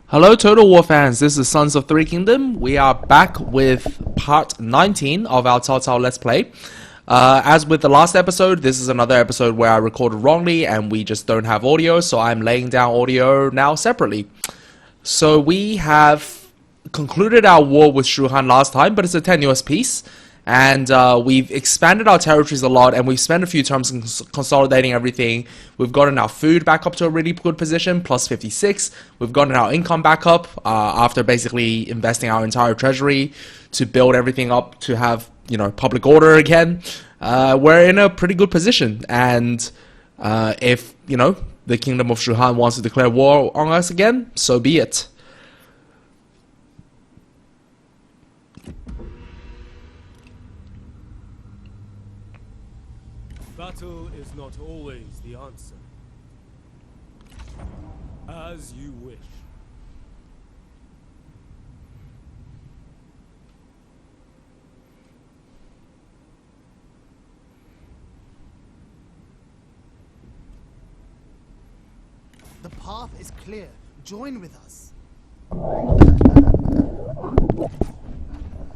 Hello Total War fans, this is Sons of Three Kingdom. We are back with part 19 of our Cao Cao Let's Play. As with the last episode, this is another episode where I recorded wrongly and we just don't have audio, so I'm laying down audio now separately. So we have concluded our war with Shu-Han last time, but it's a tenuous peace. And we've expanded our territories a lot, and we've spent a few terms consolidating everything. We've gotten our food back up to a really good position, plus 56. We've gotten our income back up after basically investing our entire treasury to build everything up to have, public order again. We're in a pretty good position, and if, the Kingdom of Shu-Han wants to declare war on us again, so be it. Battle is not always the answer. As you wish. The path is clear. Join with us.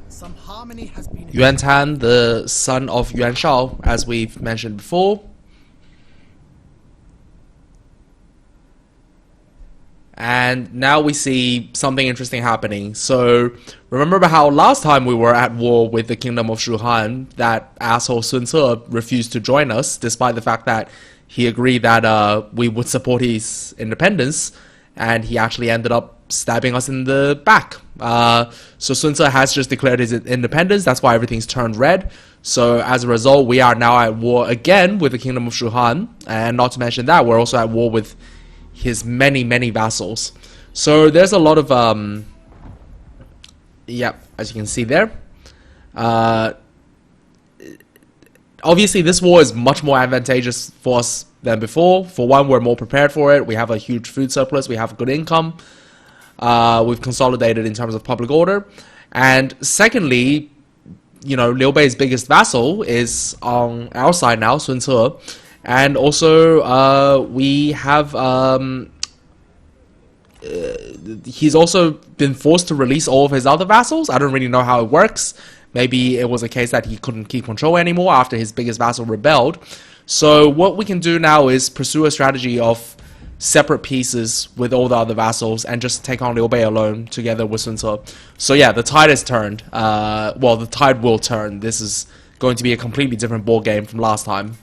Some harmony has been... Yuan Tan, the son of Yuan Shao, as we've mentioned before. And now we see something interesting happening. So, remember how last time we were at war with the Kingdom of Shu-Han, that asshole Sun Ce refused to join us, despite the fact that he agreed that we would support his independence, and he actually ended up stabbing us in the back. So Sun Ce has just declared his independence. That's why everything's turned red. So as a result, we are now at war again with the Kingdom of Shu-Han. And not to mention that, we're also at war with his many, many vassals. So there's a lot of, as you can see there. Obviously, this war is much more advantageous for us than before. For one, we're more prepared for it. We have a huge food surplus. We have good income. We've consolidated in terms of public order. And secondly, Liu Bei's biggest vassal is on our side now, Sun Ce. And also, we have... he's also been forced to release all of his other vassals. I don't really know how it works. Maybe it was a case that he couldn't keep control anymore after his biggest vassal rebelled. So what we can do now is pursue a strategy of separate pieces with all the other vassals and just take on Liu Bei alone together with Sun Ce. So yeah, the tide has turned. Well, the tide will turn. This is going to be a completely different ball game from last time.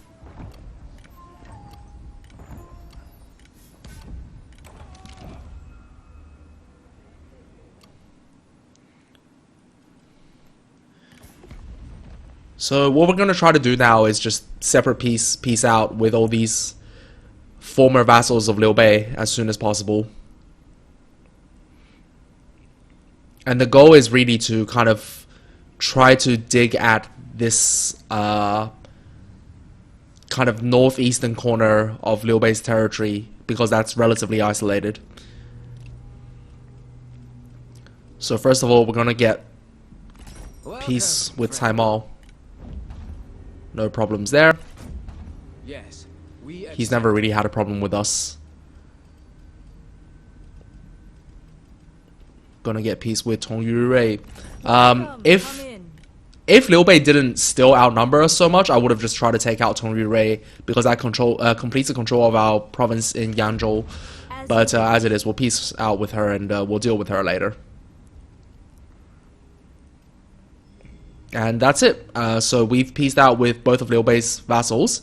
So what we're going to try to do now is just separate peace out with all these former vassals of Liu Bei as soon as possible. And the goal is really to kind of try to dig at this kind of northeastern corner of Liu Bei's territory, because that's relatively isolated. So first of all, we're going to get peace with Taimao. No problems there. Yes, He's never really had a problem with us. Gonna get peace with Tong Yurui. If Liu Bei didn't still outnumber us so much, I would have just tried to take out Tong Yurui, because that completes the control of our province in Yangzhou. But as it is, we'll peace out with her and we'll deal with her later. And that's it. So we've peaced out with both of Liu Bei's vassals.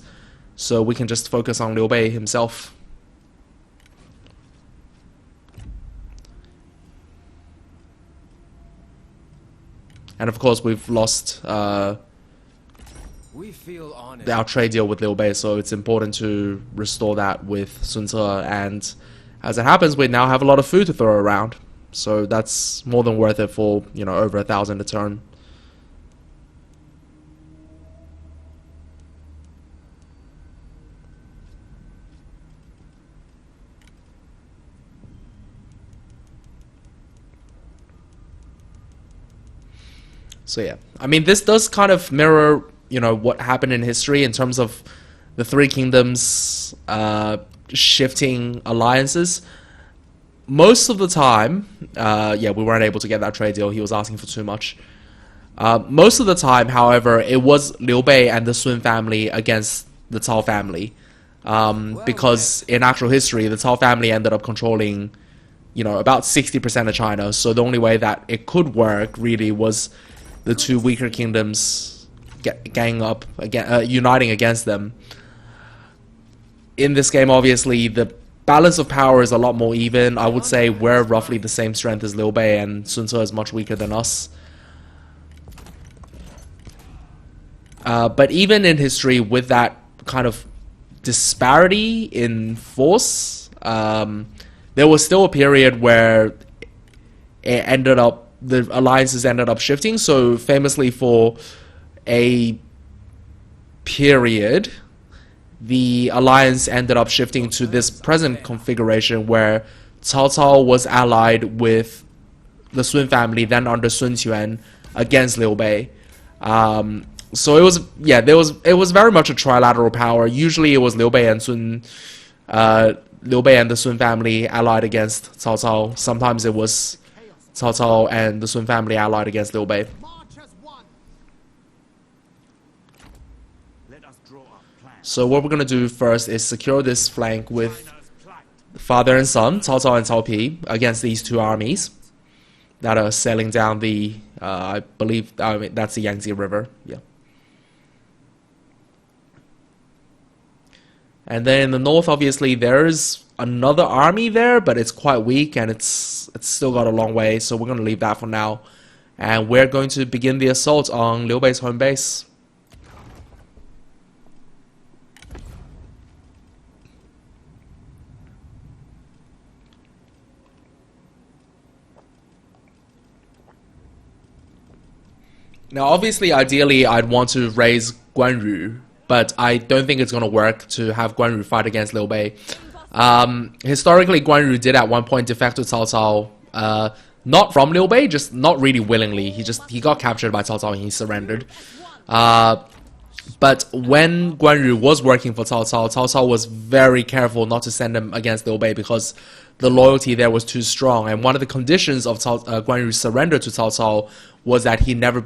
So we can just focus on Liu Bei himself. And of course we've lost we feel honored. our trade deal with Liu Bei. So it's important to restore that with Sun Ce. And as it happens, we now have a lot of food to throw around. So that's more than worth it for, over 1,000 a turn. So yeah, I mean, this does kind of mirror, what happened in history in terms of the Three Kingdoms shifting alliances. most of the time, yeah, we weren't able to get that trade deal. He was asking for too much. Most of the time, however, it was Liu Bei and the Sun family against the Cao family. Because in actual history, the Cao family ended up controlling, about 60% of China. So the only way that it could work really was the two weaker kingdoms gang up again, uniting against them. In this game, obviously, the balance of power is a lot more even. I would say we're roughly the same strength as Liu Bei, and Sun Ce is much weaker than us. But even in history, with that kind of disparity in force, there was still a period where the alliances ended up shifting. So famously, for a period, the alliance ended up shifting to this present configuration where Cao Cao was allied with the Sun family, then under Sun Quan, against Liu Bei. So it was very much a trilateral power. Usually it was Liu Bei and the Sun family allied against Cao Cao. Sometimes it was Cao Cao and the Sun family allied against Liu Bei. So what we're going to do first is secure this flank with father and son, Cao Cao and Cao-Pi, against these two armies that are sailing down the, I believe that's the Yangtze River. Yeah. And then in the north, obviously, there's another army there, but it's quite weak and it's still got a long way. So we're going to leave that for now. And we're going to begin the assault on Liu Bei's home base. Now, obviously, ideally, I'd want to raise Guan Yu, but I don't think it's going to work to have Guan Yu fight against Liu Bei. Historically, Guan Yu did at one point defect to Cao Cao, not from Liu Bei, just not really willingly. He got captured by Cao Cao and he surrendered. But when Guan Yu was working for Cao Cao, Cao Cao was very careful not to send him against Liu Bei because the loyalty there was too strong. And one of the conditions of Guan Yu's surrender to Cao Cao was that he'd never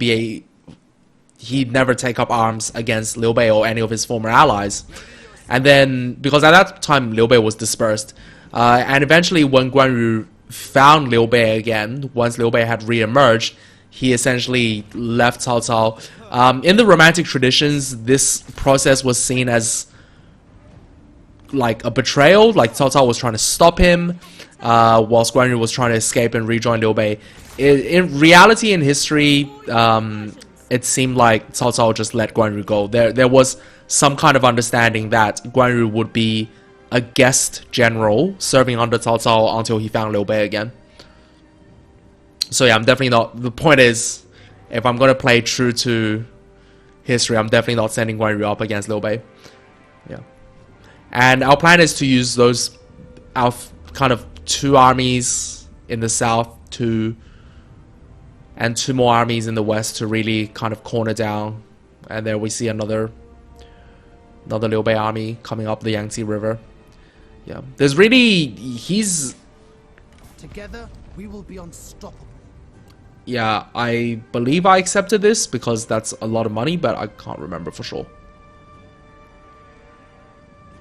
take up arms against Liu Bei or any of his former allies. And then, because at that time Liu Bei was dispersed, and eventually when Guan Yu found Liu Bei again, once Liu Bei had re-emerged, he essentially left Cao Cao. In the romantic traditions, this process was seen as like a betrayal, like Cao Cao was trying to stop him, whilst Guan Yu was trying to escape and rejoin Liu Bei. In reality, in history, it seemed like Cao Cao just let Guan Yu go. There was some kind of understanding that Guan Yu would be a guest general serving under Cao Cao until he found Liu Bei again. So yeah, I'm definitely not... The point is, if I'm going to play true to history, I'm definitely not sending Guan Yu up against Liu Bei. Yeah. And our plan is to use our kind of two armies in the south and two more armies in the west to really kind of corner down. And there we see another Liu Bei army coming up the Yangtze River. Yeah. There's really... Together, we will be unstoppable. Yeah, I believe I accepted this because that's a lot of money, but I can't remember for sure.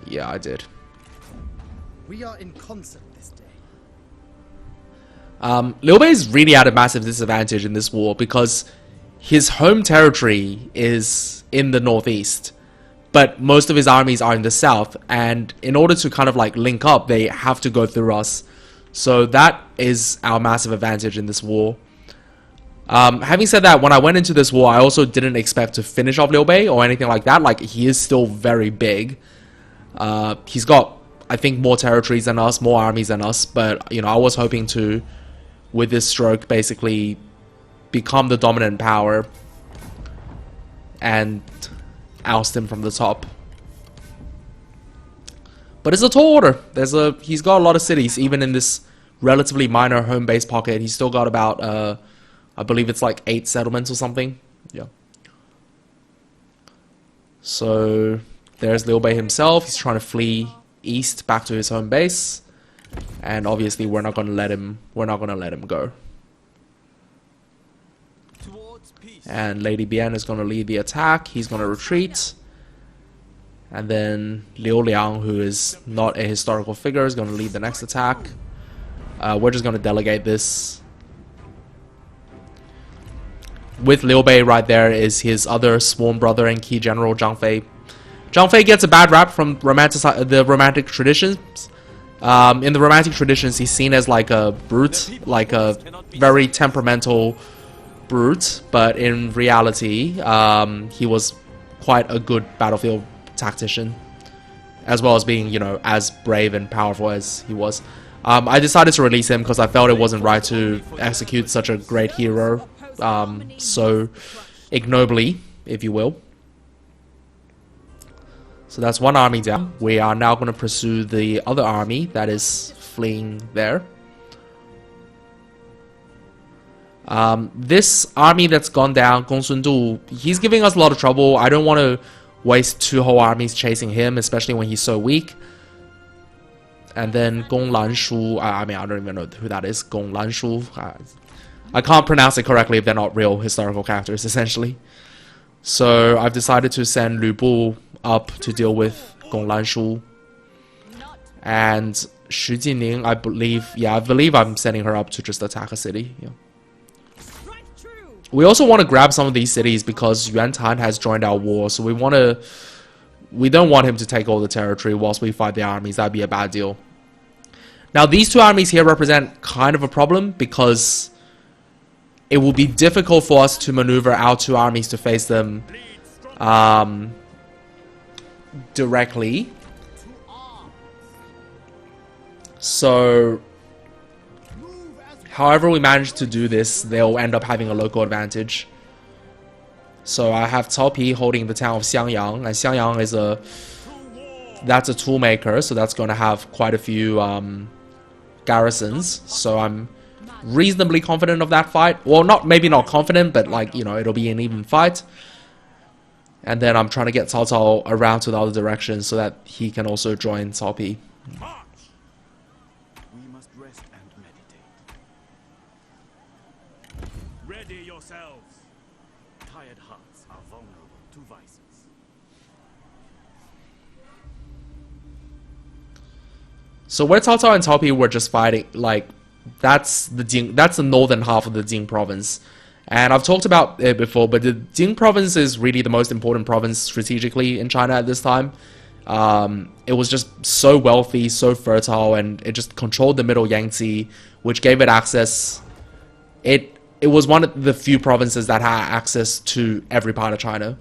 Yeah, I did. We are in concert this day. Liu Bei is really at a massive disadvantage in this war because his home territory is in the northeast, but most of his armies are in the south, and in order to kind of like link up, they have to go through us. So that is our massive advantage in this war. Having said that, when I went into this war, I also didn't expect to finish off Liu Bei or anything like that. Like, he is still very big. He's got, I think, more territories than us, more armies than us, but, I was hoping to, with this stroke, basically become the dominant power and oust him from the top. But it's a tall order. He's got a lot of cities, even in this relatively minor home base pocket. He's still got about, I believe it's like 8 settlements or something. Yeah. So there's Liu Bei himself. He's trying to flee east back to his home base. And obviously we're not gonna let him go. Towards peace. And Lady Bian is gonna lead the attack, he's gonna retreat. And then Liu Liang, who is not a historical figure, is gonna lead the next attack. We're just gonna delegate this. With Liu Bei right there is his other sworn brother and key general, Zhang Fei. Zhang Fei gets a bad rap from the romantic traditions. In the romantic traditions, he's seen as like a brute, like a very temperamental brute. But in reality, he was quite a good battlefield tactician, as well as being, you know, as brave and powerful as he was. I decided to release him because I felt it wasn't right to execute such a great hero so ignobly, if you will. So that's one army down. We are now going to pursue the other army that is fleeing there. This army that's gone down, Gong Sun Du, he's giving us a lot of trouble. I don't want to waste 2 whole armies chasing him, especially when he's so weak. And then Gong Lan Shu, I mean, I don't even know who that is. Gong Lan Shu. I can't pronounce it correctly if they're not real historical characters, essentially. So I've decided to send Lu Bu up to deal with Gong Lan Shu. And Xu Jining, I believe I'm sending her up to just attack a city. Yeah. We also want to grab some of these cities because Yuan Tan has joined our war, so we don't want him to take all the territory whilst we fight the armies. That'd be a bad deal. Now these 2 armies here represent kind of a problem because it will be difficult for us to maneuver our 2 armies to face them directly. So however we manage to do this, they'll end up having a local advantage. So I have Cao-Pi holding the town of Xiangyang, and Xiangyang is that's a toolmaker, so that's going to have quite a few garrisons. So I'm reasonably confident of that fight. Well, maybe not confident, but like, you know, it'll be an even fight. And then I'm trying to get Cao Cao around to the other direction so that he can also join Cao-Pi. We must rest and meditate. Ready yourselves. Tired hearts are vulnerable to vices. So where Cao Cao and Cao-Pi were just fighting, like, that's the northern half of the Jing province. And I've talked about it before, but the Jing province is really the most important province strategically in China at this time. It was just so wealthy, so fertile, and it just controlled the middle Yangtze, which gave it access. It was one of the few provinces that had access to every part of China.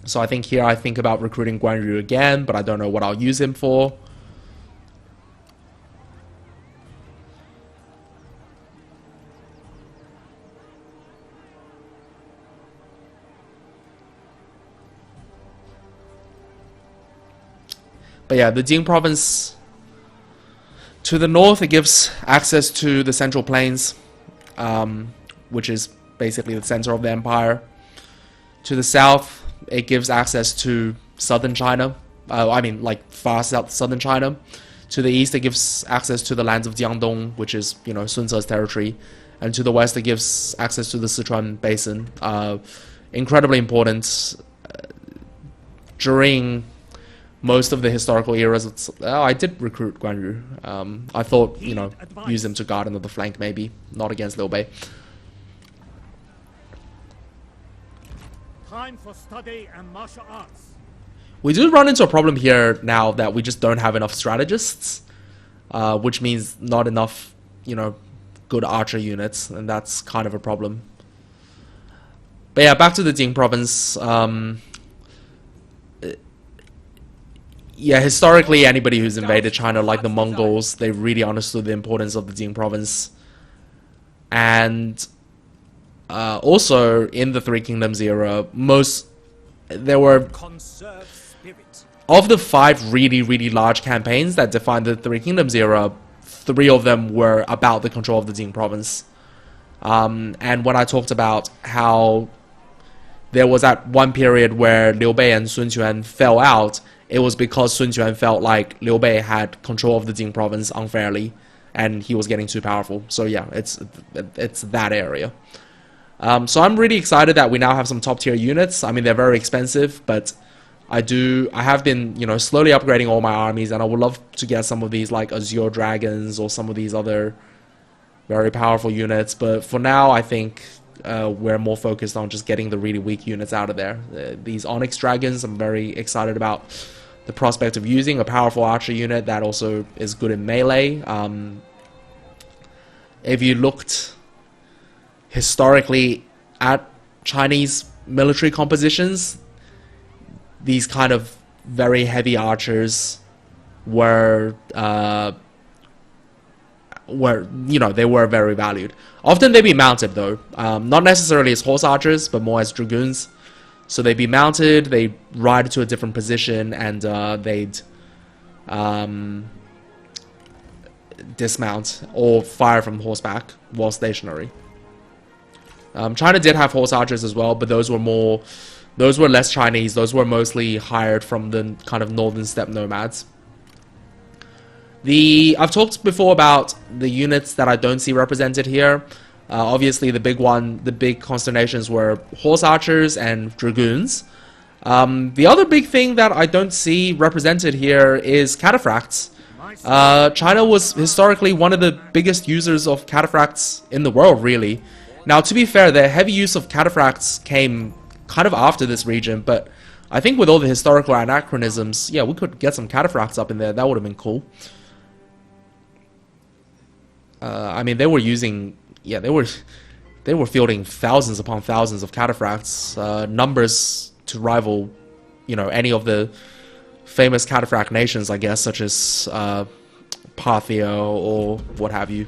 So I think about recruiting Guan Yu again, but I don't know what I'll use him for. But yeah, the Jing province, to the north, it gives access to the Central Plains, which is basically the center of the empire. To the south, it gives access to southern China, like far south southern China. To the east, it gives access to the lands of Jiangdong, which is, you know, Sun Ce's territory. And to the west, it gives access to the Sichuan Basin. Incredibly important during most of the historical eras. I did recruit Guan Yu. I thought, you know, use them to guard another flank, maybe. Not against Liu Bei. Time for study and martial arts. We do run into a problem here now that we just don't have enough strategists, which means not enough, you know, good archer units, and that's kind of a problem. But yeah, back to the Jing province. Yeah, historically, anybody who's invaded China, like the Mongols, they really understood the importance of the Jing province. And also, in the Three Kingdoms era, there were, of the 5 really, really large campaigns that defined the Three Kingdoms era, 3 of them were about the control of the Jing province. And when I talked about how there was that one period where Liu Bei and Sun Quan fell out, it was because Sun Quan felt like Liu Bei had control of the Jing province unfairly, and he was getting too powerful. So yeah, it's that area. So I'm really excited that we now have some top tier units. I mean, they're very expensive, but I have been, you know, slowly upgrading all my armies, and I would love to get some of these like Azure Dragons or some of these other very powerful units. But for now, I think we're more focused on just getting the really weak units out of there. These Onyx Dragons, I'm very excited about the prospect of using a powerful archer unit that also is good in melee. If you looked historically at Chinese military compositions, these kind of very heavy archers were you know, they were very valued. Often they'd be mounted though, not necessarily as horse archers, but more as dragoons. So they'd be mounted, they'd ride to a different position, and they'd dismount or fire from horseback while stationary. China did have horse archers as well, but those were less Chinese. Those were mostly hired from the kind of northern steppe nomads. I've talked before about the units that I don't see represented here. Obviously, the big consternations were horse archers and dragoons. The other big thing that I don't see represented here is cataphracts. China was historically one of the biggest users of cataphracts in the world, really. Now, to be fair, the heavy use of cataphracts came kind of after this region, but I think with all the historical anachronisms, yeah, we could get some cataphracts up in there. That would have been cool. I mean, they were using, yeah, they were fielding thousands upon thousands of cataphracts, numbers to rival, you know, any of the famous cataphract nations, I guess, such as Parthia or what have you.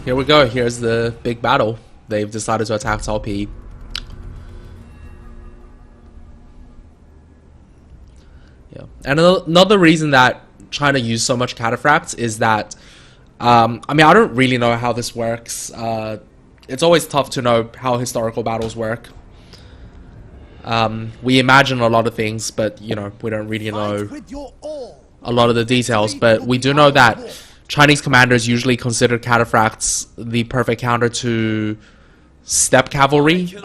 Here we go. Here's the big battle. They've decided to attack Cao-Pi. Yeah, and another reason that China used so much cataphracts is that, I mean, I don't really know how this works. It's always tough to know how historical battles work. We imagine a lot of things, but, you know, we don't really know a lot of the details. But we do know that Chinese commanders usually consider cataphracts the perfect counter to steppe cavalry,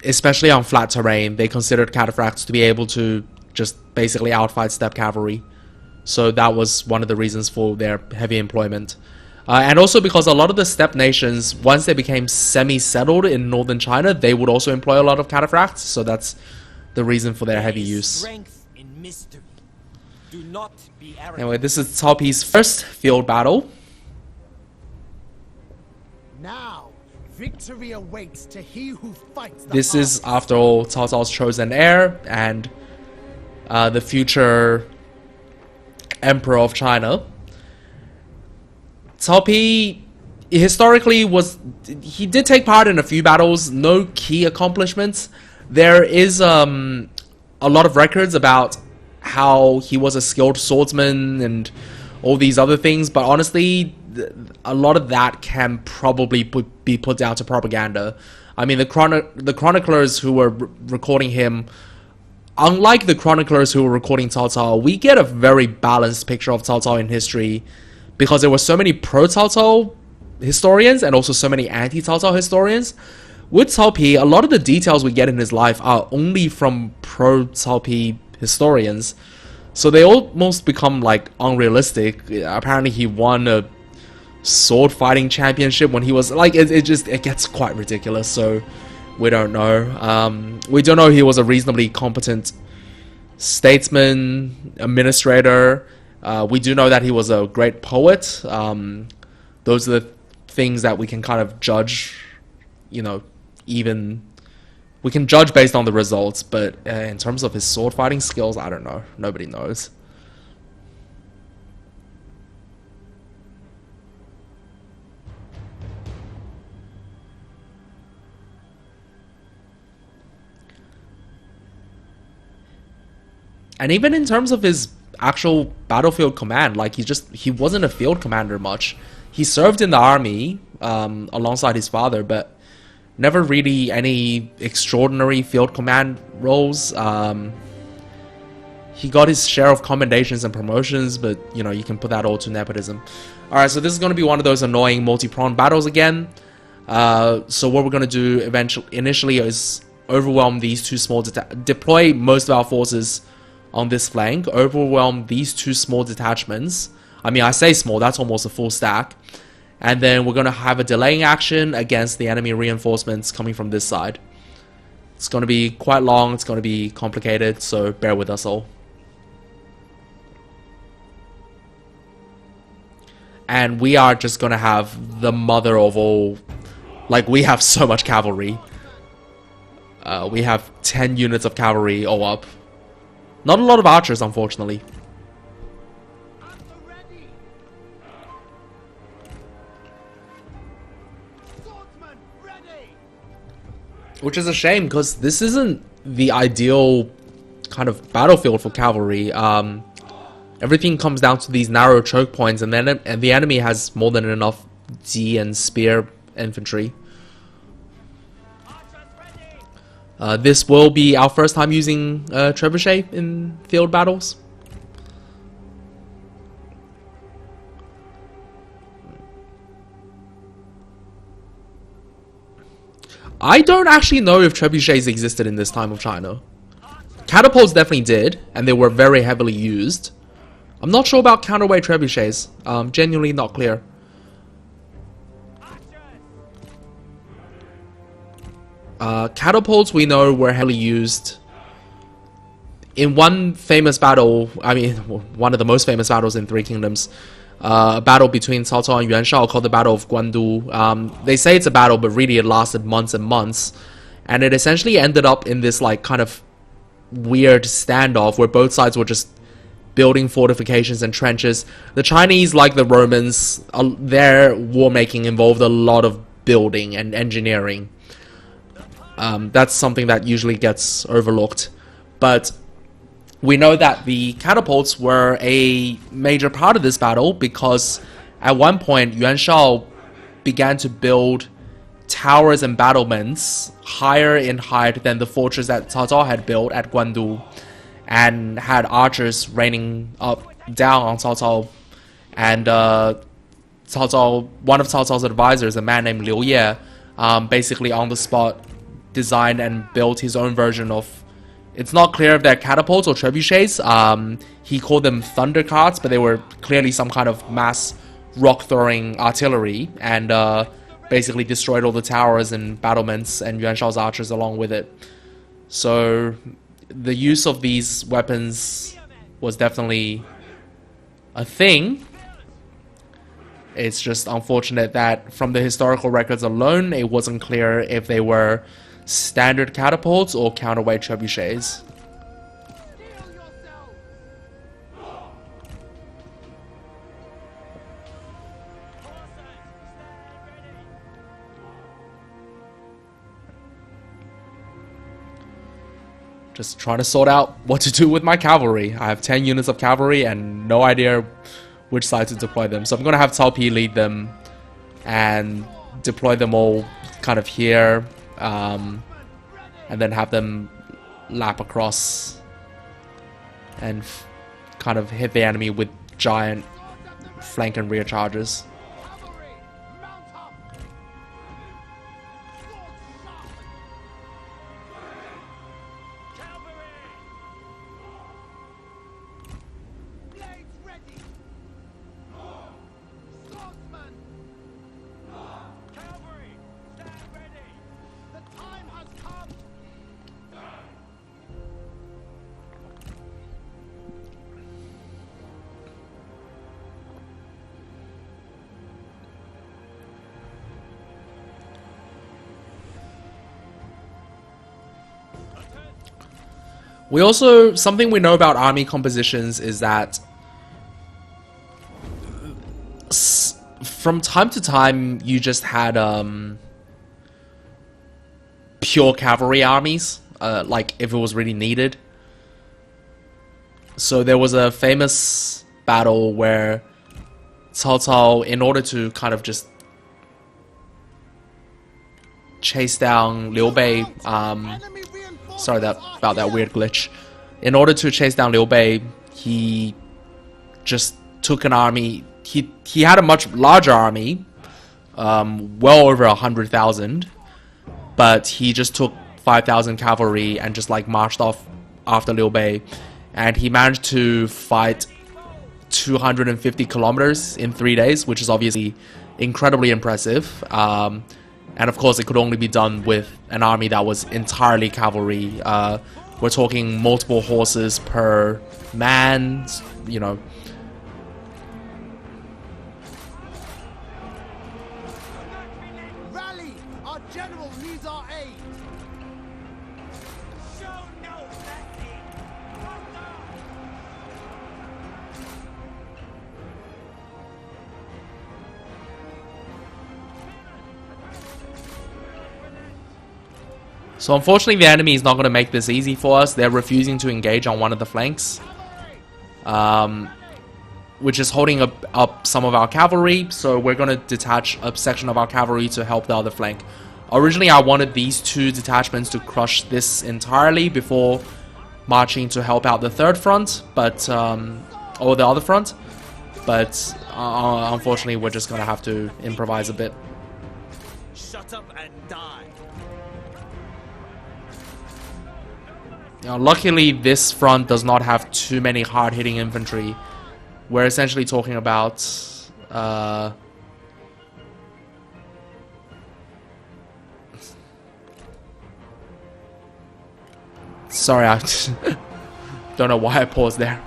especially on flat terrain. They considered cataphracts to be able to just basically outfight steppe cavalry. So that was one of the reasons for their heavy employment. And also because a lot of the steppe nations, once they became semi-settled in northern China, they would also employ a lot of cataphracts. So that's the reason for their heavy use. Anyway, this is Cao Pi's first field battle. Now, victory awaits to he who fights the This is, after all, Cao Cao's chosen heir and the future emperor of China. Cao Pi historically he did take part in a few battles, no key accomplishments. There is a lot of records about how he was a skilled swordsman and all these other things, but honestly, a lot of that can probably be put down to propaganda. I mean, the chroniclers who were recording him, unlike the chroniclers who were recording Cao Cao, we get a very balanced picture of Cao Cao in history, because there were so many pro-Cao Cao historians and also so many anti-Cao Cao historians. With Cao Pi, a lot of the details we get in his life are only from pro-Cao Pi historians, so they almost become like unrealistic. Apparently he won a sword fighting championship when he was like, it gets quite ridiculous. So we don't know. We don't know he was a reasonably competent statesman, administrator. We do know that he was a great poet. Those are the things that we can kind of judge, you know, even we can judge based on the results, but in terms of his sword fighting skills, I don't know. Nobody knows. And even in terms of his actual battlefield command. Like he wasn't a field commander much. He served in the army alongside his father, but never really any extraordinary field command roles. He got his share of commendations and promotions, but you know, you can put that all to nepotism. Alright, so this is going to be one of those annoying multi-pronged battles again. So what we're going to do initially is overwhelm these two small deploy most of our forces on this flank, overwhelm these two small detachments. I mean, I say small, that's almost a full stack. And then we're going to have a delaying action against the enemy reinforcements coming from this side. It's going to be quite long, it's going to be complicated, so bear with us all. And we are just going to have the mother of all. Like, we have so much cavalry. We have 10 units of cavalry all up. Not a lot of archers, unfortunately. Which is a shame, because this isn't the ideal kind of battlefield for cavalry. Everything comes down to these narrow choke points, and the enemy has more than enough D and spear infantry. This will be our first time using trebuchet in field battles. I don't actually know if trebuchets existed in this time of China. Catapults definitely did, and they were very heavily used. I'm not sure about counterweight trebuchets. Genuinely not clear. Catapults we know were heavily used in one famous battle. I mean, one of the most famous battles in Three Kingdoms. A battle between Cao Cao and Yuan Shao called the Battle of Guandu. They say it's a battle, but really it lasted months and months. And it essentially ended up in this like kind of weird standoff where both sides were just building fortifications and trenches. The Chinese, like the Romans, their war making involved a lot of building and engineering. That's something that usually gets overlooked. But we know that the catapults were a major part of this battle because at one point Yuan Shao began to build towers and battlements higher in height than the fortress that Cao Cao had built at Guandu, and had archers raining down on Cao Cao. And one of Cao Cao's advisors, a man named Liu Ye, basically on the spot designed and built his own version of. It's not clear if they're catapults or trebuchets. He called them thunder carts, but they were clearly some kind of mass rock-throwing artillery, and basically destroyed all the towers and battlements and Yuan Shao's archers along with it. So the use of these weapons was definitely a thing. It's just unfortunate that from the historical records alone, it wasn't clear if they were standard catapults or counterweight trebuchets. Just trying to sort out what to do with my cavalry. I have 10 units of cavalry and no idea which side to deploy them. So I'm going to have Cao-Pi lead them and deploy them all kind of here. And then have them lap across and kind of hit the enemy with giant flank and rear charges. We also, something we know about army compositions is that from time to time you just had pure cavalry armies, like if it was really needed. So there was a famous battle where Cao Cao, in order to kind of just chase down Liu Bei, sorry about that weird glitch. In order to chase down Liu Bei, he just took an army. He had a much larger army, well over 100,000, but he just took 5,000 cavalry and just like marched off after Liu Bei, and he managed to fight 250 kilometers in 3 days, which is obviously incredibly impressive. And of course, it could only be done with an army that was entirely cavalry. We're talking multiple horses per man, you know. Rally! Our general needs our aid! Show no mercy! So unfortunately, the enemy is not going to make this easy for us. They're refusing to engage on one of the flanks, which is holding up some of our cavalry. So we're going to detach a section of our cavalry to help the other flank. Originally, I wanted these two detachments to crush this entirely before marching to help out the third front, but or the other front. But unfortunately, we're just going to have to improvise a bit. Shut up and die. Now, luckily, this front does not have too many hard-hitting infantry. We're essentially talking about sorry, I don't know why I paused there.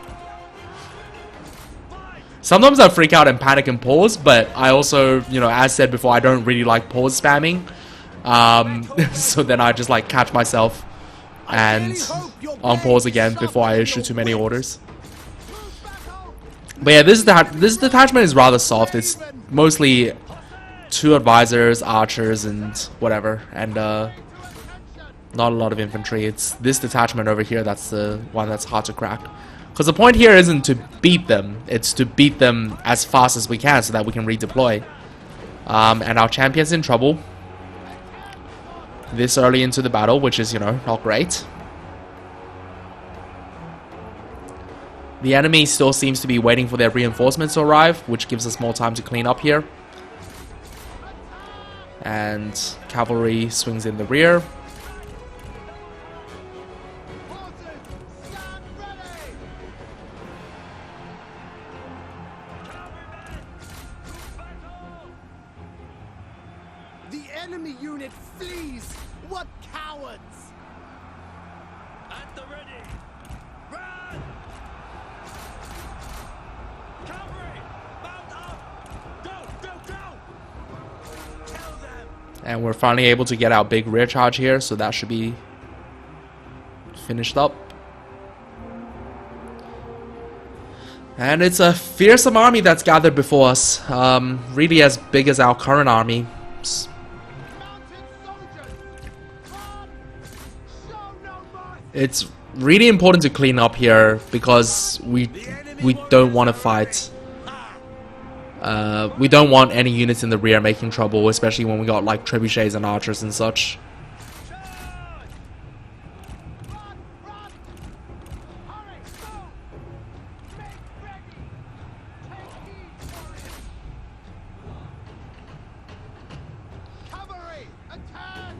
Sometimes I freak out and panic and pause, but I also, you know, as said before, I don't really like pause spamming. So then I just like catch myself and on pause again before I issue too many orders. But yeah, this detachment is rather soft. It's mostly 2 advisors, archers, and whatever, and not a lot of infantry. It's this detachment over here that's the one that's hard to crack. Because the point here isn't to beat them, it's to beat them as fast as we can so that we can redeploy. And our champion's in trouble this early into the battle, which is, you know, not great. The enemy still seems to be waiting for their reinforcements to arrive, which gives us more time to clean up here. And cavalry swings in the rear. The enemy unit flees! What cowards! At the ready! Run! Cavalry! Mount up! Go! Go! Go! Kill them! And we're finally able to get our big rear charge here, so that should be finished up. And it's a fearsome army that's gathered before us. Really as big as our current army. It's really important to clean up here because we don't want to fight. We don't want any units in the rear making trouble, especially when we got like trebuchets and archers and such. Cavalry, attack!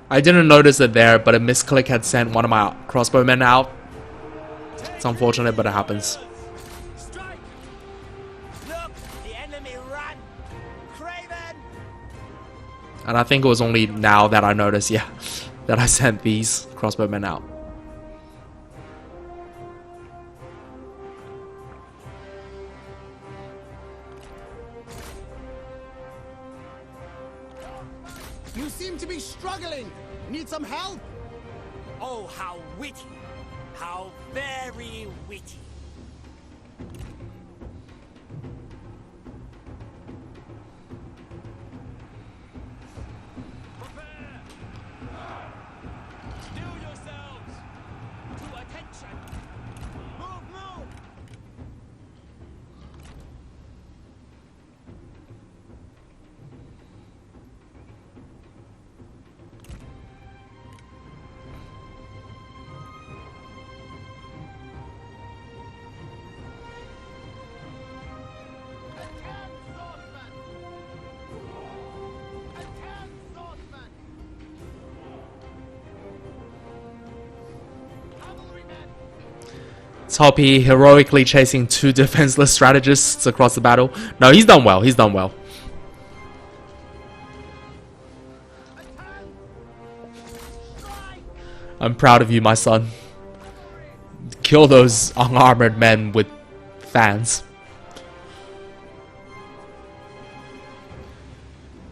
I didn't notice it there, but a misclick had sent one of my crossbowmen out. It's unfortunate, but it happens. Strike! Look! The enemy run! Craven! And I think it was only now that I noticed, yeah, that I sent these crossbowmen out. You seem to be struggling! Need some help? Oh, how witty! How very witty! Cao-Pi heroically chasing 2 defenseless strategists across the battle. No, he's done well. He's done well. I'm proud of you, my son. Kill those unarmored men with fans.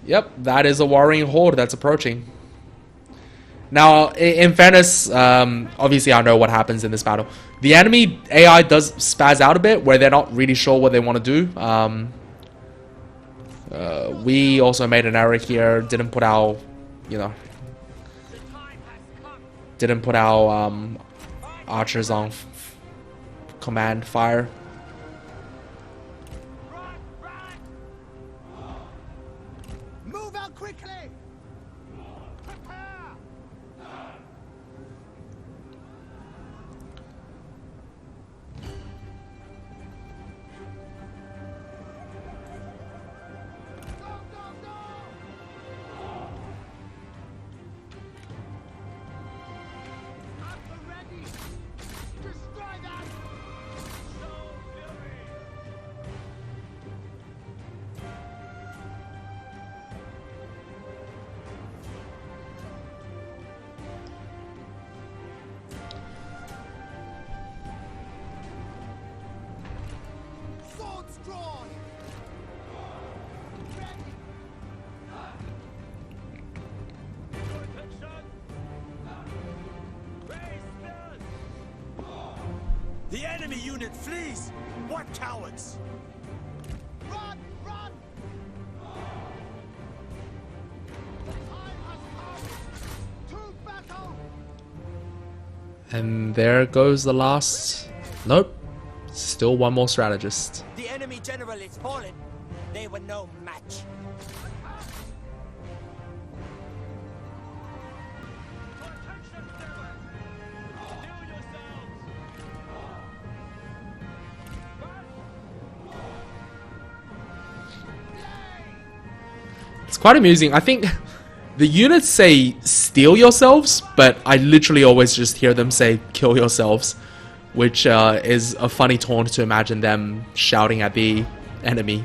Yep, that is a worrying horde that's approaching. Now, in fairness, obviously I know what happens in this battle. The enemy AI does spaz out a bit, where they're not really sure what they want to do. We also made an error here. Didn't put our, didn't put our archers on command fire. Move out quickly! Prepare! Go, go, go! At the ready! Destroy them! Swords drawn! Ready! The enemy unit flees! What cowards! Run! Run! The time has come! To battle! And there goes the last... Nope. Still one more strategist. The enemy general is fallen. They were no match. It's quite amusing. I think the units say steal yourselves, but I literally always just hear them say kill yourselves, which is a funny taunt to imagine them shouting at the enemy.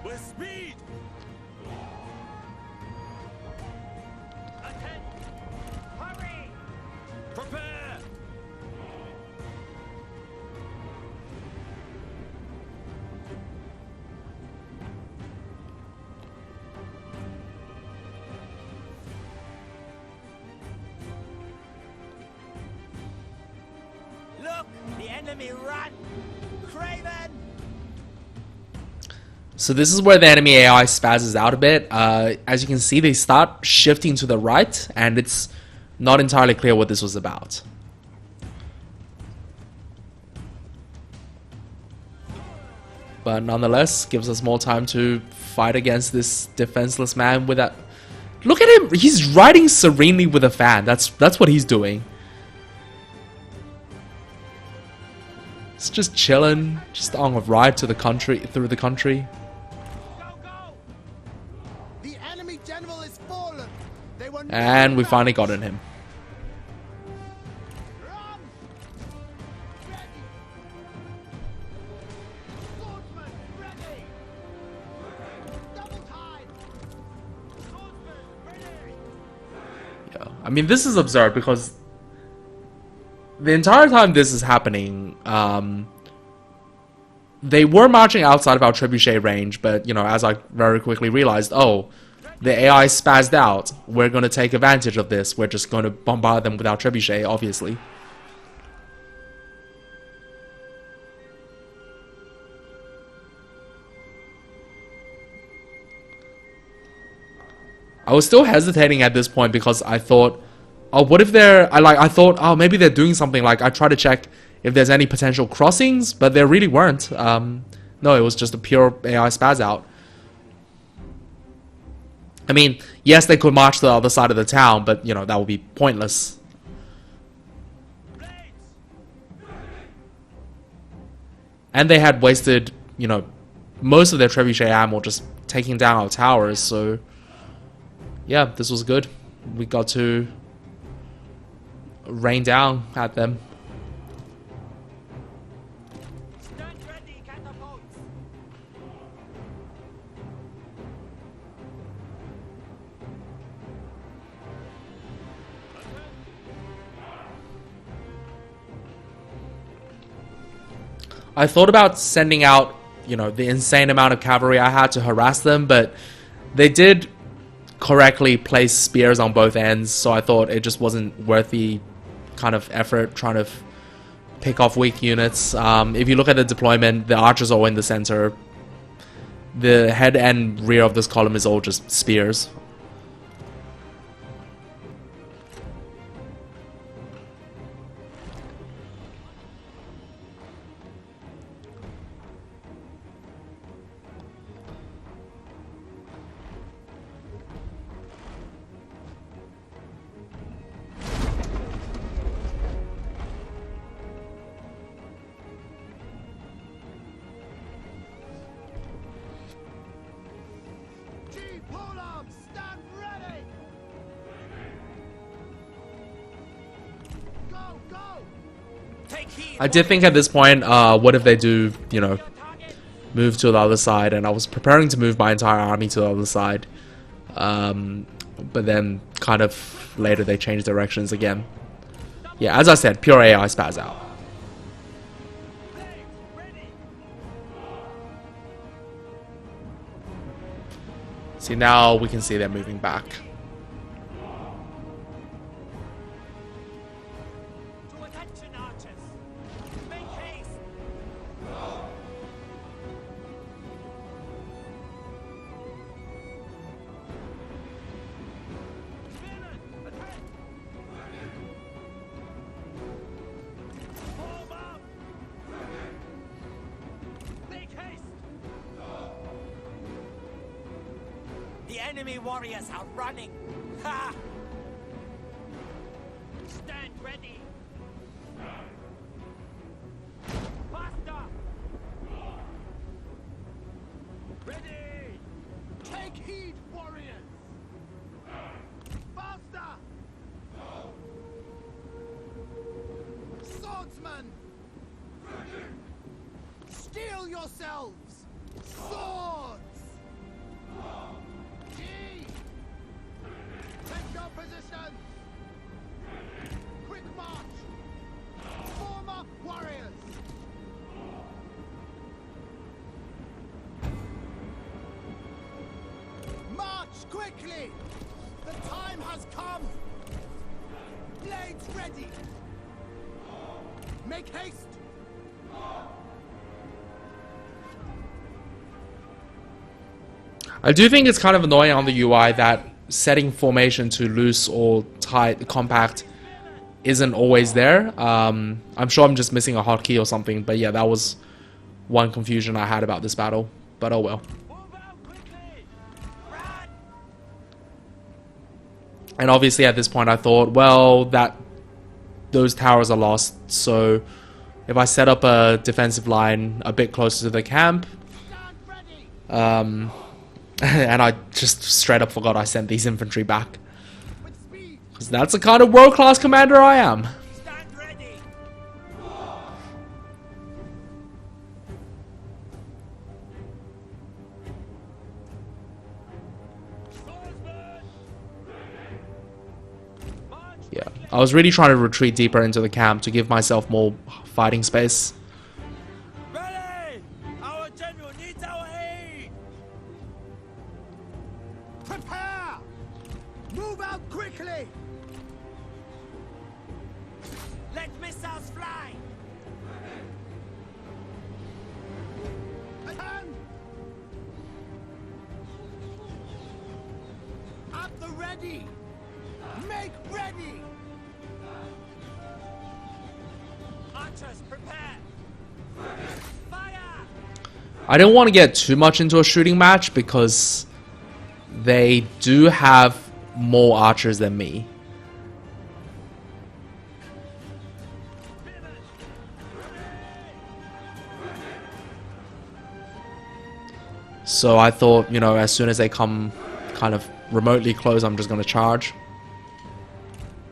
With speed! Attend! Hurry! Prepare! Look, the enemy run. Craven! So this is where the enemy AI spazzes out a bit. As you can see, they start shifting to the right, and it's not entirely clear what this was about. But nonetheless, gives us more time to fight against this defenseless man with that. Look at him! He's riding serenely with a fan. That's what he's doing. He's just chilling, just on a ride to the country, through the country. Go, go! The enemy general is fallen! They were no And we match. finally got in him. Run! Ready! Swordsman, ready! Double time! Swordsman, ready! Yeah. I mean, this is absurd because the entire time this is happening, they were marching outside of our trebuchet range, but, as I very quickly realized, oh, the AI spazzed out. We're going to take advantage of this. We're just going to bombard them with our trebuchet, obviously. I was still hesitating at this point because I thought, oh, what if they're... I thought, oh, maybe they're doing something. Like, I tried to check if there's any potential crossings, but there really weren't. No, it was just a pure AI spaz out. I mean, yes, they could march to the other side of the town, but, that would be pointless. And they had wasted, most of their trebuchet ammo just taking down our towers. So yeah, this was good. We got to rain down at them. Stand ready, catapults. I thought about sending out, you know, the insane amount of cavalry I had to harass them, but they did correctly place spears on both ends, so I thought it just wasn't worth the kind of effort trying to pick off weak units. If you look at the deployment, the archers are all in the center. The head and rear of this column is all just spears. Stand ready! Go, go! Take heed. I did think at this point, what if they do, you know, move to the other side, and I was preparing to move my entire army to the other side. But then kind of later they changed directions again. Yeah, as I said, pure AI spaz out. See, now we can see they're moving back. To attention, archers. Make haste. Form up! Make haste! The enemy warriors are running. Ha! Stand ready. Faster! Ready! Take heed, warriors! Faster! Swordsmen! Steel yourselves! Swords! G! Take your positions! Quick march! Form up, warriors! March quickly! The time has come! Blades ready! Make haste! I do think it's kind of annoying on the UI that setting formation to loose or tight, compact isn't always there. I'm sure I'm just missing a hotkey or something, but yeah, that was one confusion I had about this battle. But oh well. Move out quickly! Run! And obviously at this point I thought, well, those towers are lost, so if I set up a defensive line a bit closer to the camp, Stand ready! and I just straight up forgot I sent these infantry back. With speed! Because that's the kind of world-class commander I am. Stand ready. Swordsman! March Yeah, I was really trying to retreat deeper into the camp to give myself more fighting space. ready! Our general needs our aid! Prepare! Move out quickly! Let missiles fly. Attend! At the ready! Make ready! Archers, prepare. Fire! I didn't want to get too much into a shooting match because they do have more archers than me. So I thought, you know, as soon as they come kind of remotely close, I'm just going to charge.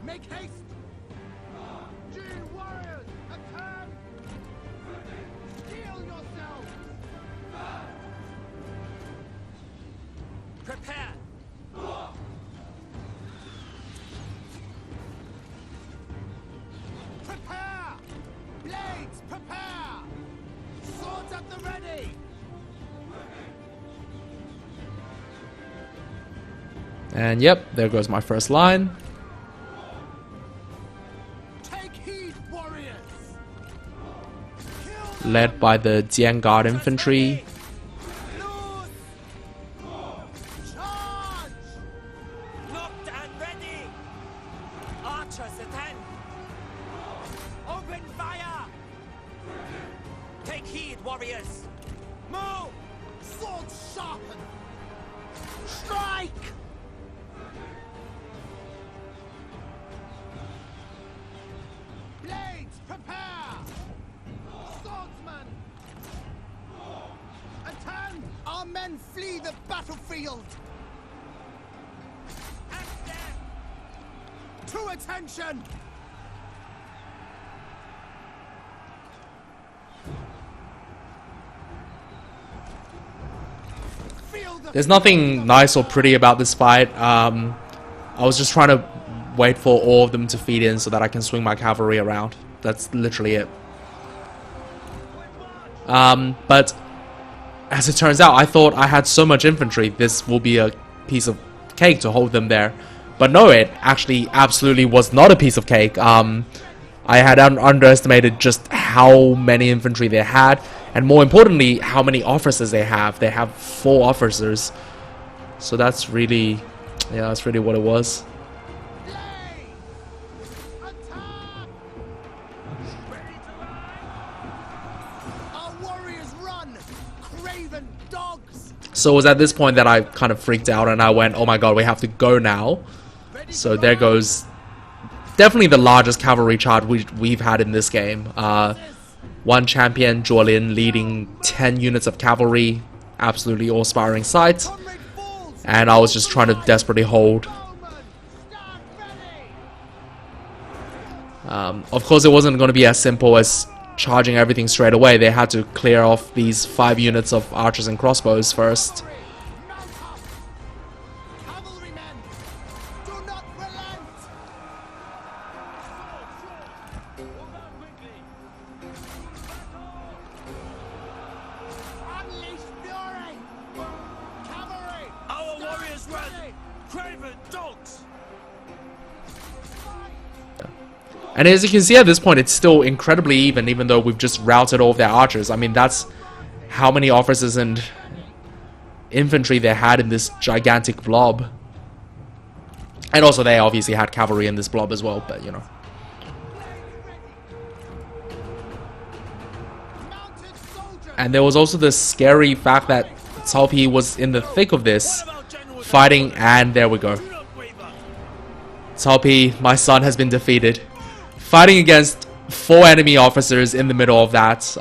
Make haste! Gene warriors, attack! Heal yourselves! Prepare! Prepare! Blades, prepare! Swords at the ready! And yep, there goes my first line. Take heed, warriors! Kill Led by the Jian Guard infantry. loose! Charge! Locked and ready! Archers attend! Open fire! Take heed, warriors! Move! Swords sharpen! Strike! Blades, prepare! Swordsman! Attend! Our men flee the battlefield! Act them! To attention! Feel the There's nothing nice or pretty about this fight. I was just trying to wait for all of them to feed in so that I can swing my cavalry around. That's literally it. But as it turns out, I thought I had so much infantry, this will be a piece of cake to hold them there. But no, it actually absolutely was not a piece of cake. I had underestimated just how many infantry they had, and more importantly, how many officers they have. They have 4 officers. So that's really, yeah, that's really what it was. attack! Our warriors run! Craven dogs! So it was at this point that I kind of freaked out and I went, oh my god, we have to go now. So there goes definitely the largest cavalry charge we've had in this game. One champion, Zhuolin, leading 10 units of cavalry. Absolutely awe-inspiring sight. Comrade falls! And I was just trying to desperately hold. Bowman, stand ready! Of course, it wasn't going to be as simple as charging everything straight away. They had to clear off these 5 units of archers and crossbows first. Mount up! Cavalrymen, do not relent! Unleash fury! Cavalry! Our stand warriors run! ready! Craven dogs! And as you can see at this point, it's still incredibly even though we've just routed all of their archers. I mean, that's how many officers and infantry they had in this gigantic blob. And also they obviously had cavalry in this blob as well, but you know. Mounted soldiers! And there was also the scary fact that Cao-Pi was in the thick of this, What about General fighting, and there we go. Do not waver! Cao-Pi, my son, has been defeated. Fighting against 4 enemy officers in the middle of that.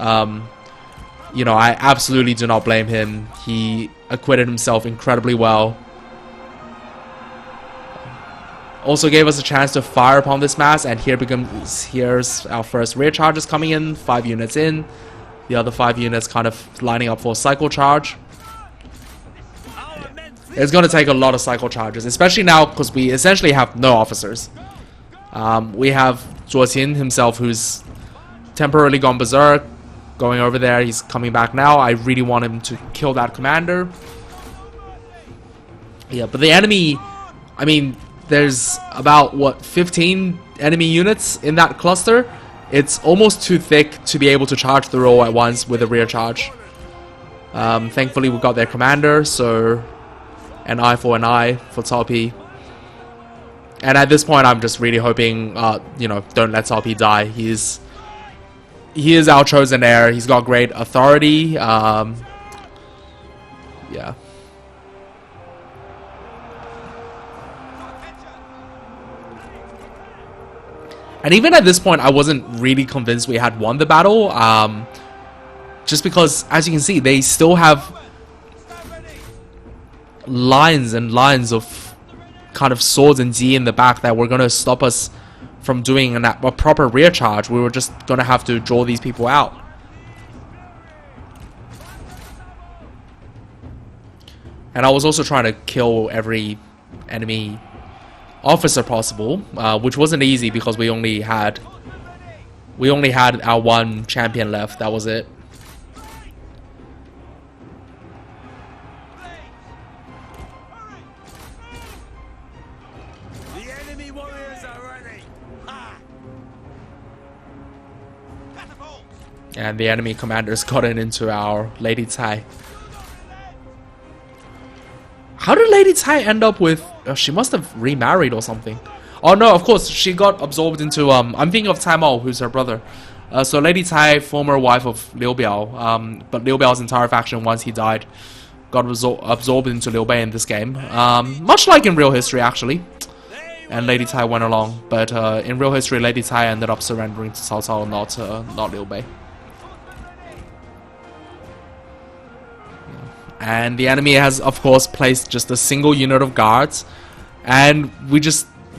You know, I absolutely do not blame him. He acquitted himself incredibly well. Also gave us a chance to fire upon this mass, and here's our first rear charges coming in, 5 units in. The other 5 units kind of lining up for a cycle charge. Our men flee! It's going to take a lot of cycle charges, especially now because we essentially have no officers. We have Zhuo Qin himself, who's temporarily gone berserk, going over there. He's coming back now. I really want him to kill that commander. Yeah, but the enemy, I mean, there's about, what, 15 enemy units in that cluster? It's almost too thick to be able to charge through all at once with a rear charge. Thankfully, we got their commander, so an eye for Cao-Pi. And at this point, I'm just really hoping, you know, don't let Cao-Pi die. He is our chosen heir. He's got great authority. Yeah. And even at this point, I wasn't really convinced we had won the battle. Just because, as you can see, they still have lines and lines of kind of swords and Z in the back that were going to stop us from doing a proper rear charge. We were just going to have to draw these people out. And I was also trying to kill every enemy officer possible, which wasn't easy because we only had our one champion left. That was it. The enemy warriors are ready. Ha! And the enemy commanders gotten into our Lady Tai. How did Lady Tai end up with... she must have remarried or something. Oh no, of course, she got absorbed into... I'm thinking of Tai Mao, who's her brother. So Lady Tai, former wife of Liu Biao. But Liu Biao's entire faction, once he died, got absorbed into Liu Bei in this game. Much like in real history, actually. And Lady Tai went along. But in real history, Lady Tai ended up surrendering to Cao Cao, not Liu Bei. And the enemy has, of course, placed just a single unit of guards. And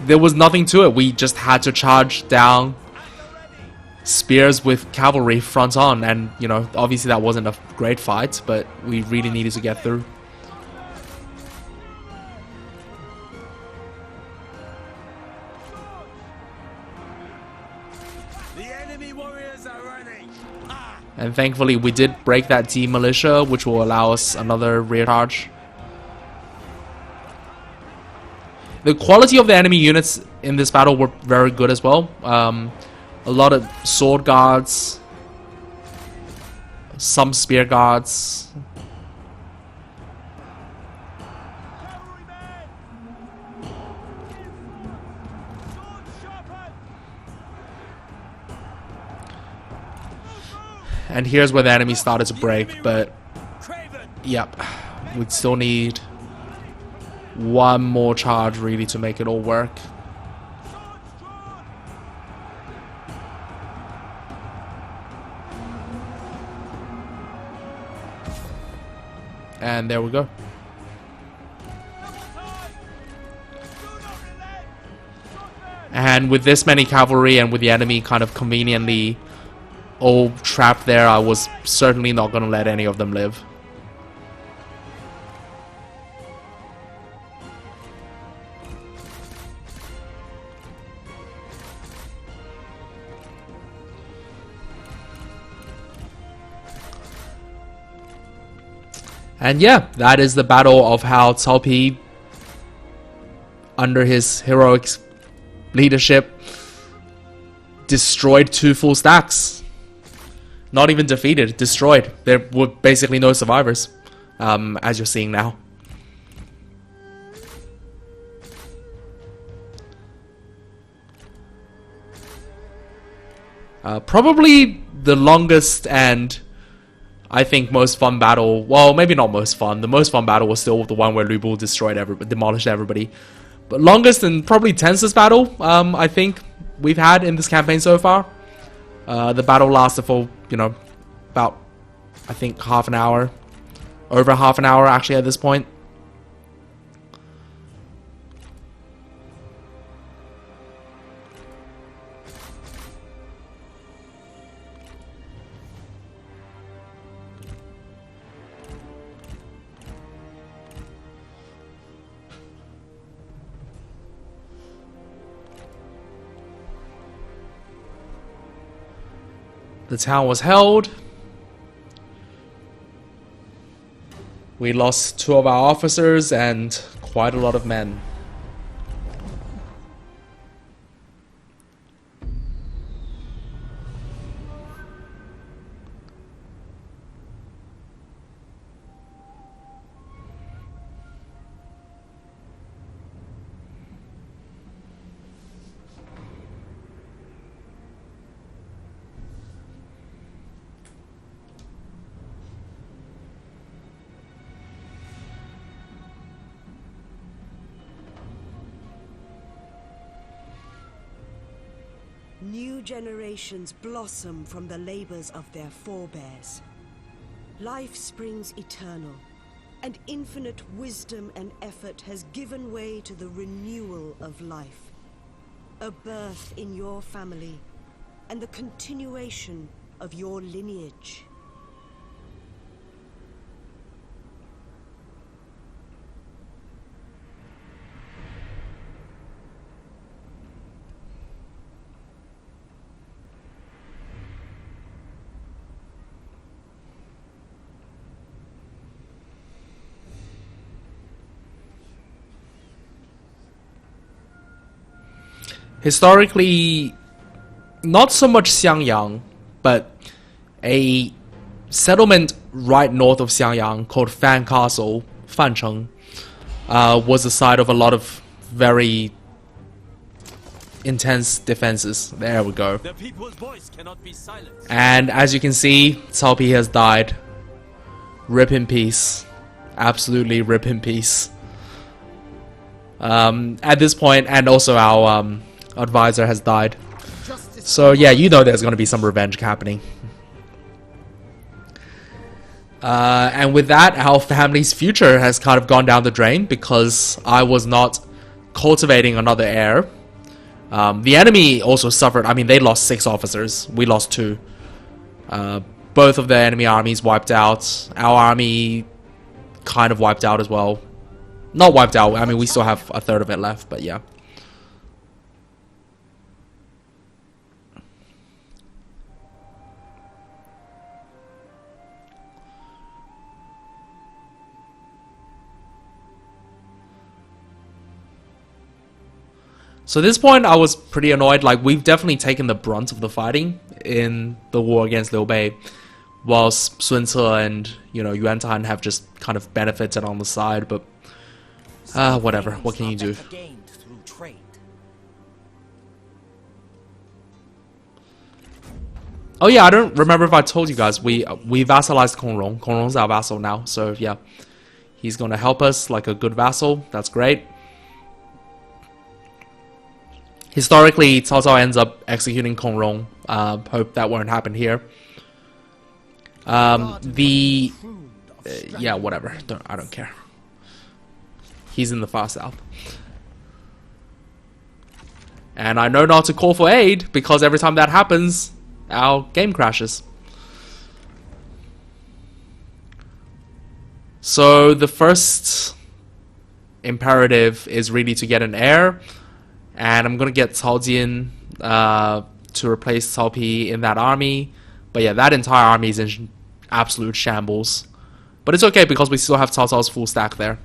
there was nothing to it. We just had to charge down spears with cavalry front on. And, you know, obviously that wasn't a great fight, but we really needed to get through. The enemy warriors are ready. Ha! And thankfully we did break that D militia, which will allow us another rear charge. The quality of the enemy units in this battle were very good as well. A lot of sword guards, some spear guards. And here's where the enemy started to break, but yep, we'd still need one more charge really to make it all work. And there we go. And with this many cavalry and with the enemy kind of conveniently all trapped there, I was certainly not going to let any of them live. And yeah, that is the battle of how Cao-Pi, under his heroic leadership, destroyed 2 full stacks. Not even defeated, destroyed. There were basically no survivors, as you're seeing now. Probably the longest and I think most fun battle. Well, maybe not most fun. The most fun battle was still the one where Lu Bu demolished everybody. But longest and probably tensest battle, I think we've had in this campaign so far. The battle lasted for, you know, about, I think, half an hour. Over half an hour, actually, at this point. The town was held. We lost 2 of our officers and quite a lot of men. New generations blossom from the labors of their forebears. Life springs eternal, and infinite wisdom and effort has given way to the renewal of life. A birth in your family, and the continuation of your lineage. Historically, not so much Xiangyang, but a settlement right north of Xiangyang called Fan Castle, Fancheng, was the site of a lot of very intense defenses. There we go. The people's voice cannot be silenced. And as you can see, Cao-Pi has died. Rip in peace. Absolutely rip in peace. At this point, and also our advisor has died. So yeah, you know there's going to be some revenge happening. And with that, our family's future has kind of gone down the drain because I was not cultivating another heir. The enemy also suffered. I mean, they lost 6 officers. We lost 2. Both of the enemy armies wiped out. Our army kind of wiped out as well. Not wiped out. I mean, we still have a third of it left, but yeah. So at this point, I was pretty annoyed. Like, we've definitely taken the brunt of the fighting in the war against Liu Bei, whilst Sun Ce and, you know, Yuan Tan have just kind of benefited on the side, but whatever. What can you do? Oh yeah, I don't remember if I told you guys, we vassalized Kongrong. Kongrong's our vassal now, so yeah. He's gonna help us like a good vassal. That's great. Historically, Cao Cao ends up executing Kongrong. Hope that won't happen here. Yeah, whatever. I don't care. He's in the far south. And I know not to call for aid, because every time that happens, our game crashes. So the first imperative is really to get an heir. And I'm going to get Cao Jian to replace Cao Pi in that army. But yeah, that entire army is in absolute shambles. But it's okay because we still have Cao Cao's full stack there.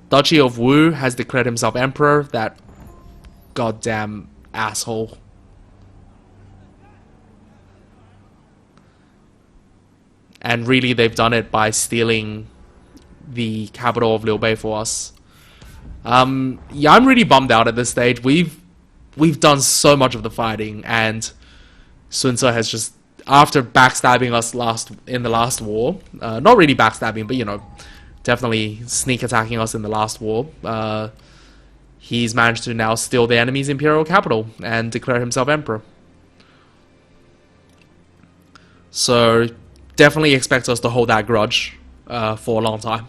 Duchy of Wu has declared himself emperor. That goddamn asshole. And really, they've done it by stealing the capital of Liu Bei for us. Yeah, I'm really bummed out at this stage. We've done so much of the fighting, and Sun Ce has just, after backstabbing us in the last war, not really backstabbing, but you know, definitely sneak attacking us in the last war, he's managed to now steal the enemy's imperial capital and declare himself emperor. So definitely expect us to hold that grudge for a long time.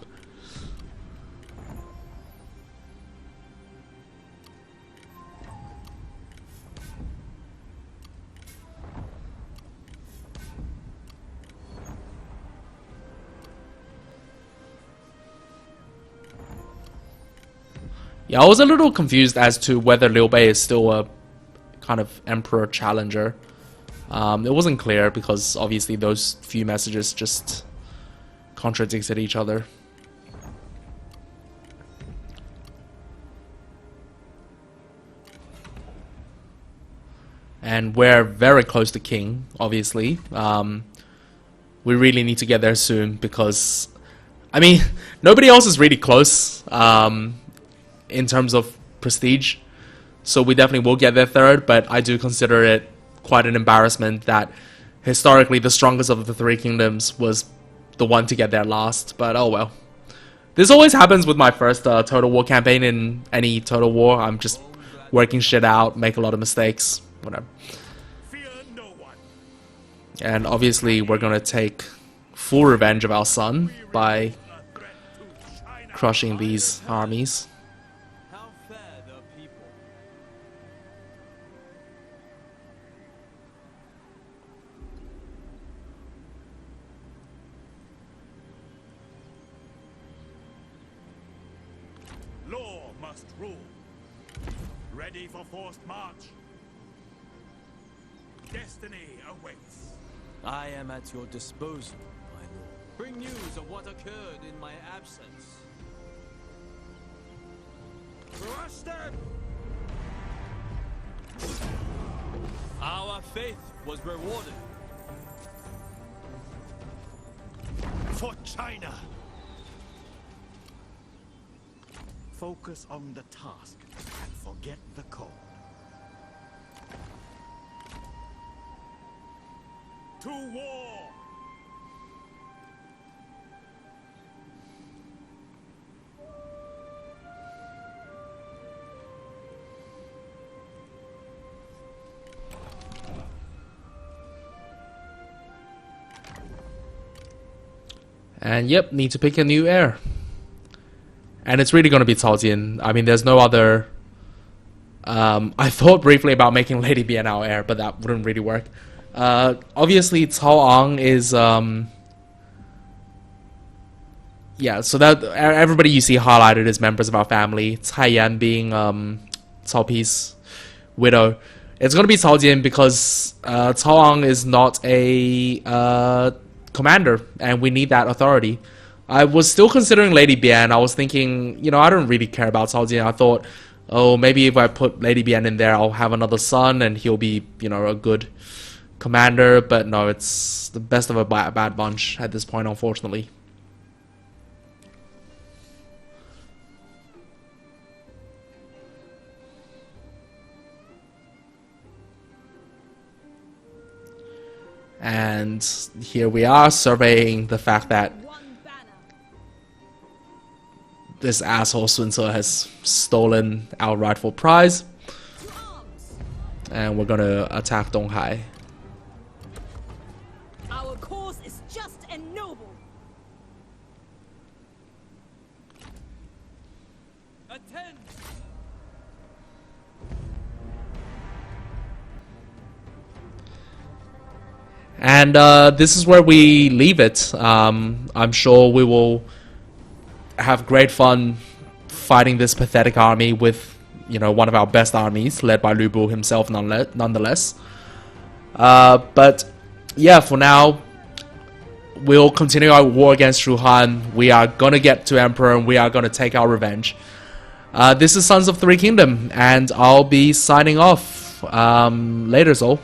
Yeah, I was a little confused as to whether Liu Bei is still a kind of emperor challenger. It wasn't clear because obviously those few messages just contradicted each other. And we're very close to king, obviously. We really need to get there soon because, I mean, nobody else is really close. In terms of prestige, so we definitely will get there third, but I do consider it quite an embarrassment that historically the strongest of the 3 kingdoms was the one to get there last, but oh well. This always happens with my first Total War campaign. In any Total War, I'm just working shit out, make a lot of mistakes, whatever. Fear no one. And obviously we're gonna take full revenge of our son by crushing these armies. How fair the people. Law must rule. Ready for forced march. Destiny awaits. I am at your disposal, my lord. Bring news of what occurred in my absence. Crush them! Our faith was rewarded. For China. Focus on the task and forget the code. To war! And yep, need to pick a new heir. And it's really going to be Cao Jian. I mean, there's no other... I thought briefly about making Lady Bian our heir, but that wouldn't really work. Obviously, Cao Ang is... yeah, so that everybody you see highlighted is members of our family. Cai Yan being Cao Pi's widow. It's going to be Cao Jian because Cao Ang is not a commander, and we need that authority. I was still considering Lady Bian. I was thinking, you know, I don't really care about Cao Jian. I thought, oh, maybe if I put Lady Bian in there, I'll have another son, and he'll be, you know, a good commander. But no, it's the best of a bad bunch at this point, unfortunately. And here we are surveying the fact that this asshole Sun Ce has stolen our rightful prize. And we're gonna attack Donghai. Our cause is just and noble. Attend! And this is where we leave it. I'm sure we will have great fun fighting this pathetic army with, you know, one of our best armies, led by Lu Bu himself nonetheless. But yeah, for now, we'll continue our war against Shu-Han. We are gonna get to Emperor, and we are gonna take our revenge. This is Sons of Three Kingdom, and I'll be signing off later, all.